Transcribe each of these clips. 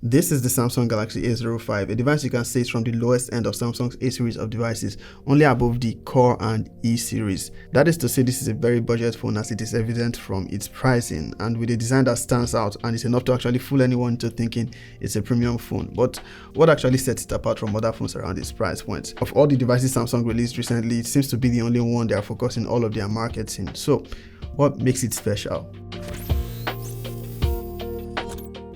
This is the Samsung Galaxy A05, a device you can say is from the lowest end of Samsung's A series of devices, only above the Core and E series. That is to say, this is a very budget phone as it is evident from its pricing and with a design that stands out and is enough to actually fool anyone into thinking it's a premium phone. But what actually sets it apart from other phones around this price point? Of all the devices Samsung released recently, it seems to be the only one they are focusing all of their marketing. So, what makes it special?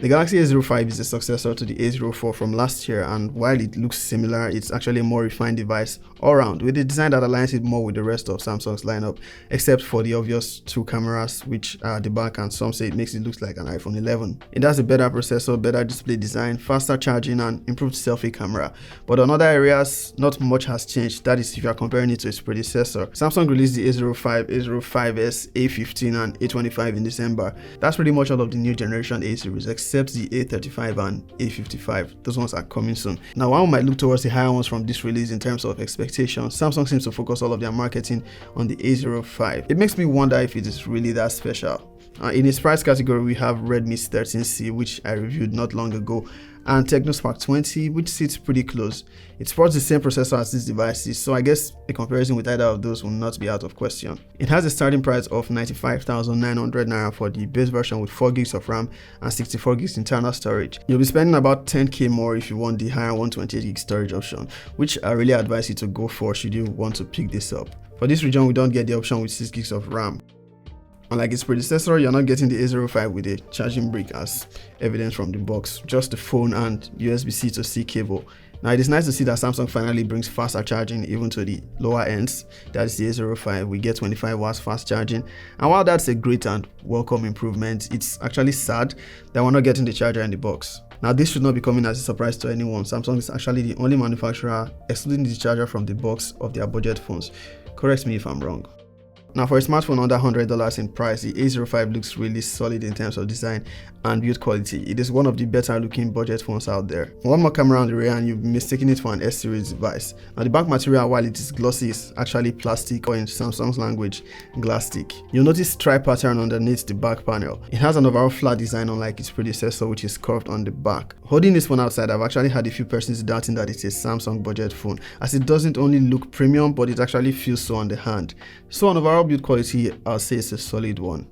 The Galaxy A05 is a successor to the A04 from last year, and while it looks similar, it's actually a more refined device all around, with a design that aligns it more with the rest of Samsung's lineup, except for the obvious two cameras which are at the back, and some say it makes it look like an iPhone 11. It has a better processor, better display design, faster charging, and improved selfie camera. But on other areas, not much has changed, that is if you are comparing it to its predecessor. Samsung released the A05, A05s, A15 and A25 in December. That's pretty much all of the new generation A series, except the A35 and A55. Those ones are coming soon. Now, one might look towards the higher ones from this release in terms of expectations. Samsung seems to focus all of their marketing on the A05. It makes me wonder if it is really that special. In its price category, we have Redmi 13C, which I reviewed not long ago, and Technospark 20, which sits pretty close. It supports the same processor as these devices, so I guess a comparison with either of those will not be out of question. It has a starting price of 95,900 Naira for the base version with 4 gigs of RAM and 64 gigs internal storage. You'll be spending about 10k more if you want the higher 128 gig storage option, which I really advise you to go for should you want to pick this up. For this region, we don't get the option with 6 gigs of RAM. Unlike its predecessor, you're not getting the A05 with a charging brick as evident from the box, just the phone and USB-C to C cable. Now, it is nice to see that Samsung finally brings faster charging even to the lower ends. That is the A05, we get 25 watts fast charging, and while that's a great and welcome improvement, it's actually sad that we're not getting the charger in the box. Now, this should not be coming as a surprise to anyone. Samsung is actually the only manufacturer excluding the charger from the box of their budget phones. Correct me if I'm wrong. Now, for a smartphone under $100 in price, the A05 looks really solid in terms of design and build quality. It is one of the better looking budget phones out there. One more camera on the rear and you'll be mistaking it for an S series device. Now, the back material, while it is glossy, is actually plastic, or in Samsung's language, glastic. You'll notice stripe pattern underneath the back panel. It has an overall flat design unlike its predecessor, which is curved on the back. Holding this phone outside, I've actually had a few persons doubting that it's a Samsung budget phone, as it doesn't only look premium, but it actually feels so on the hand. So on overall build quality, I'll say it's a solid one.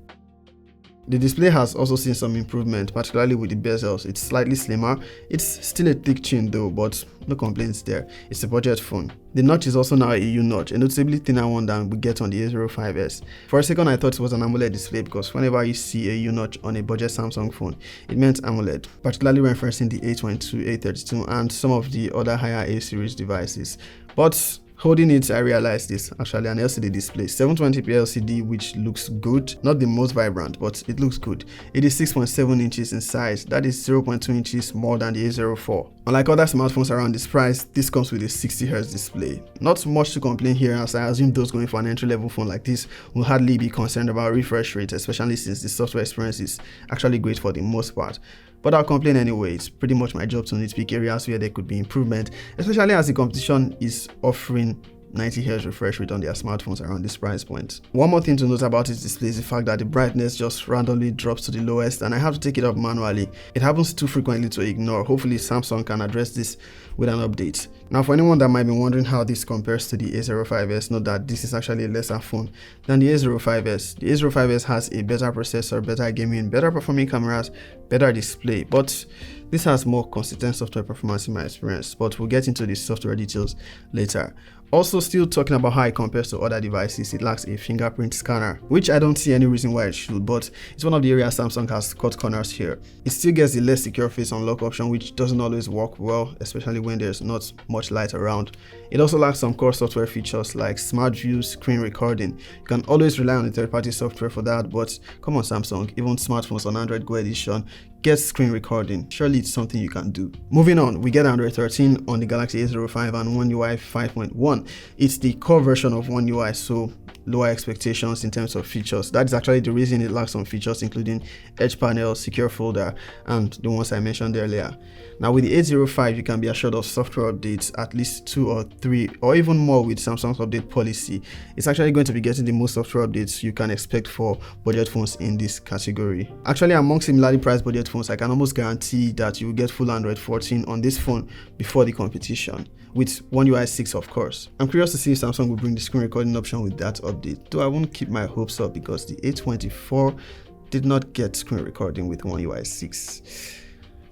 The display has also seen some improvement, particularly with the bezels. It's slightly slimmer. It's still a thick chin though, but no complaints there. It's a budget phone. The notch is also now a U notch, a noticeably thinner one than we get on the A05s. For a second, I thought it was an AMOLED display because whenever you see a U notch on a budget Samsung phone, it meant AMOLED, particularly when referencing the A22, A32, and some of the other higher A series devices. But holding it, I realized this actually an LCD display, 720p LCD, which looks good, not the most vibrant, but it looks good. It is 6.7 inches in size, that is 0.2 inches more than the A04. Unlike other smartphones around this price, this comes with a 60Hz display. Not much to complain here, as I assume those going for an entry-level phone like this will hardly be concerned about refresh rate, especially since the software experience is actually great for the most part. But I'll complain anyway. It's pretty much my job to nitpick areas where there could be improvement, especially as the competition is offering 90Hz refresh rate on their smartphones around this price point. One more thing to note about its display is the fact that the brightness just randomly drops to the lowest and I have to take it up manually. It happens too frequently to ignore. Hopefully Samsung can address this with an update. Now, for anyone that might be wondering how this compares to the A05s, note that this is actually a lesser phone than the A05s. The A05s has a better processor, better gaming, better performing cameras, better display, but this has more consistent software performance in my experience, but we'll get into the software details later. Also, still talking about how it compares to other devices, it lacks a fingerprint scanner, which I don't see any reason why it should, but it's one of the areas Samsung has cut corners here. It still gets the less secure face unlock option, which doesn't always work well, especially when there's not much light around. It also lacks some core software features like Smart View screen recording. You can always rely on the third-party software for that, but come on Samsung, even smartphones on Android Go edition get screen recording. Surely it's something you can do. Moving on, we get Android 13 on the Galaxy A05 and OneUI 5.1. It's the core version of OneUI, so lower expectations in terms of features. That is actually the reason it lacks some features, including edge panel, secure folder, and the ones I mentioned earlier. Now with the A05, you can be assured of software updates, at least 2 or 3 or even more with Samsung's update policy. It's actually going to be getting the most software updates you can expect for budget phones in this category. Actually, among similarly priced budget phones, I can almost guarantee that you will get full Android 14 on this phone before the competition, with OneUI 6 of course. I'm curious to see if Samsung will bring the screen recording option with that update, though I won't keep my hopes up because the A24 did not get screen recording with OneUI 6.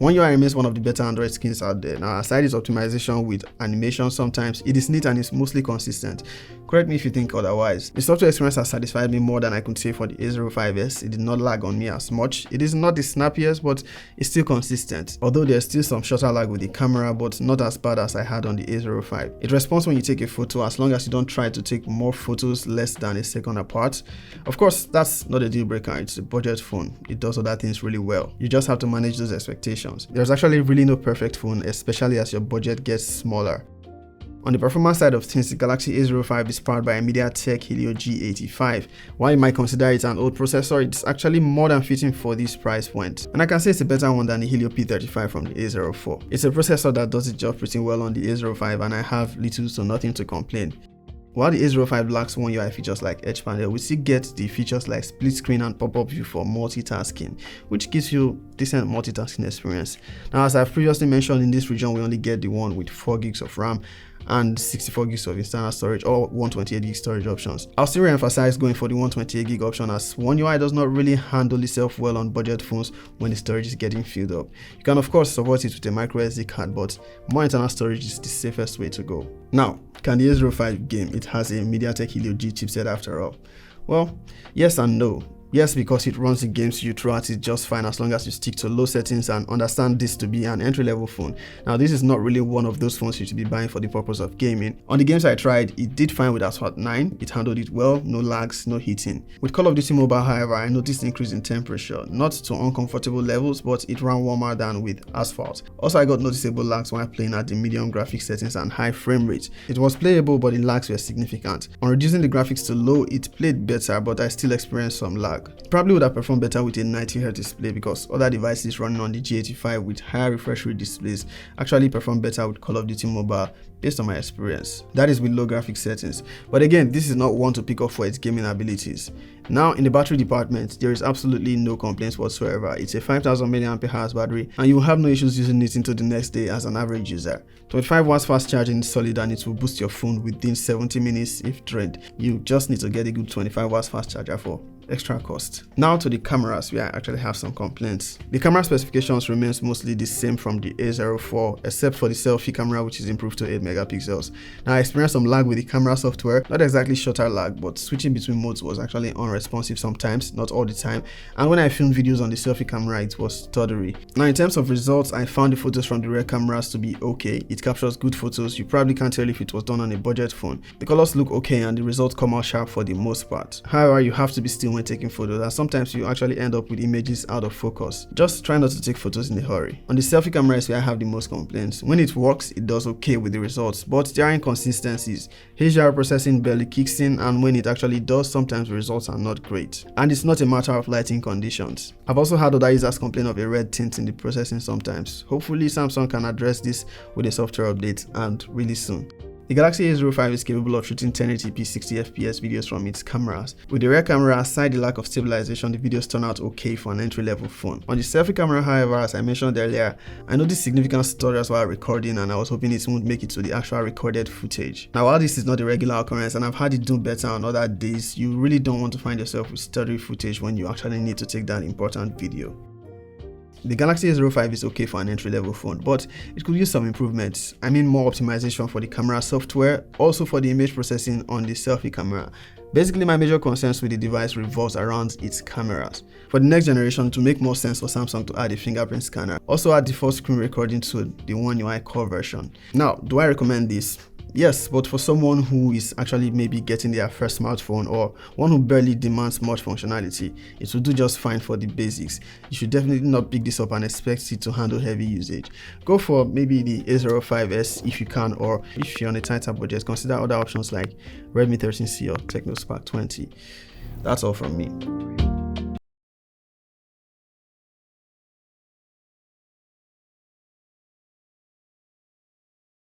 OneUI remains one of the better Android skins out there. Now, aside its optimization with animation, sometimes it is neat and is mostly consistent. Correct me if you think otherwise. The software experience has satisfied me more than I could say for the A05s. It did not lag on me as much. It is not the snappiest, but it's still consistent. Although there's still some shutter lag with the camera, but not as bad as I had on the A05. It responds when you take a photo, as long as you don't try to take more photos less than a second apart. Of course, that's not a deal breaker. It's a budget phone. It does other things really well. You just have to manage those expectations. There's actually really no perfect phone, especially as your budget gets smaller. On the performance side of things, the Galaxy A05 is powered by a MediaTek Helio G85. While you might consider it an old processor, it's actually more than fitting for this price point. And I can say it's a better one than the Helio P35 from the A04. It's a processor that does its job pretty well on the A05, and I have little to nothing to complain. While the A05 lacks OneUI features like edge panel, we still get the features like split screen and pop-up view for multitasking, which gives you decent multitasking experience. Now, as I've previously mentioned, in this region we only get the one with 4 gigs of RAM and 64 gigs of internal storage or 128 gig storage options. I'll still re-emphasize going for the 128 gig option, as OneUI does not really handle itself well on budget phones when the storage is getting filled up. You can of course support it with a micro SD card, but more internal storage is the safest way to go. Now, can the A05 game? It has a MediaTek Helio G chipset after all. Well, yes and no. Yes, because it runs the games you throw at it just fine as long as you stick to low settings and understand this to be an entry-level phone. Now, this is not really one of those phones you should be buying for the purpose of gaming. On the games I tried, it did fine with Asphalt 9. It handled it well, no lags, no heating. With Call of Duty Mobile, however, I noticed increase in temperature, not to uncomfortable levels, but it ran warmer than with Asphalt. Also, I got noticeable lags while playing at the medium graphics settings and high frame rate. It was playable, but the lags were significant. On reducing the graphics to low, it played better, but I still experienced some lag. Probably would have performed better with a 90Hz display, because other devices running on the G85 with higher refresh rate displays actually perform better with Call of Duty Mobile based on my experience. That is with low graphics settings. But again, this is not one to pick up for its gaming abilities. Now, in the battery department, there is absolutely no complaints whatsoever. It's a 5000 mAh battery, and you will have no issues using it into the next day as an average user. 25 watts fast charging is solid, and it will boost your phone within 70 minutes if drained. You just need to get a good 25 watts fast charger for extra cost. Now to the cameras, where I actually have some complaints. The camera specifications remains mostly the same from the A04, except for the selfie camera, which is improved to 8 megapixels. Now, I experienced some lag with the camera software, not exactly shutter lag, but switching between modes was actually unresponsive sometimes, not all the time, and when I filmed videos on the selfie camera, it was stuttery. Now, in terms of results, I found the photos from the rear cameras to be okay. It captures good photos. You probably can't tell if it was done on a budget phone. The colors look okay, and the results come out sharp for the most part. However, you have to be still when taking photos, and sometimes you actually end up with images out of focus. Just try not to take photos in a hurry. On the selfie camera is where I have the most complaints. When it works, it does okay with the results, but there are inconsistencies. HDR processing barely kicks in, and when it actually does, sometimes the results are not great. And it's not a matter of lighting conditions. I've also had other users complain of a red tint in the processing sometimes. Hopefully Samsung can address this with a software update, and really soon. The Galaxy A05 is capable of shooting 1080p 60fps videos from its cameras. With the rear camera, aside the lack of stabilization, the videos turn out okay for an entry-level phone. On the selfie camera, however, as I mentioned earlier, I noticed significant stutters while recording, and I was hoping it won't make it to the actual recorded footage. Now, while this is not a regular occurrence, and I've had it do better on other days, you really don't want to find yourself with stuttery footage when you actually need to take that important video. The Galaxy A05 is okay for an entry-level phone, but it could use some improvements. I mean, more optimization for the camera software, also for the image processing on the selfie camera. Basically, my major concerns with the device revolves around its cameras. For the next generation, to make more sense for Samsung to add a fingerprint scanner, also add default screen recording to the OneUI core version. Now, do I recommend this? Yes, but for someone who is actually maybe getting their first smartphone or one who barely demands much functionality, it will do just fine for the basics. You should definitely not pick this up and expect it to handle heavy usage. Go for maybe the A05s if you can, or if you're on a tighter budget, consider other options like Redmi 13C or Tecno Spark 20. That's all from me.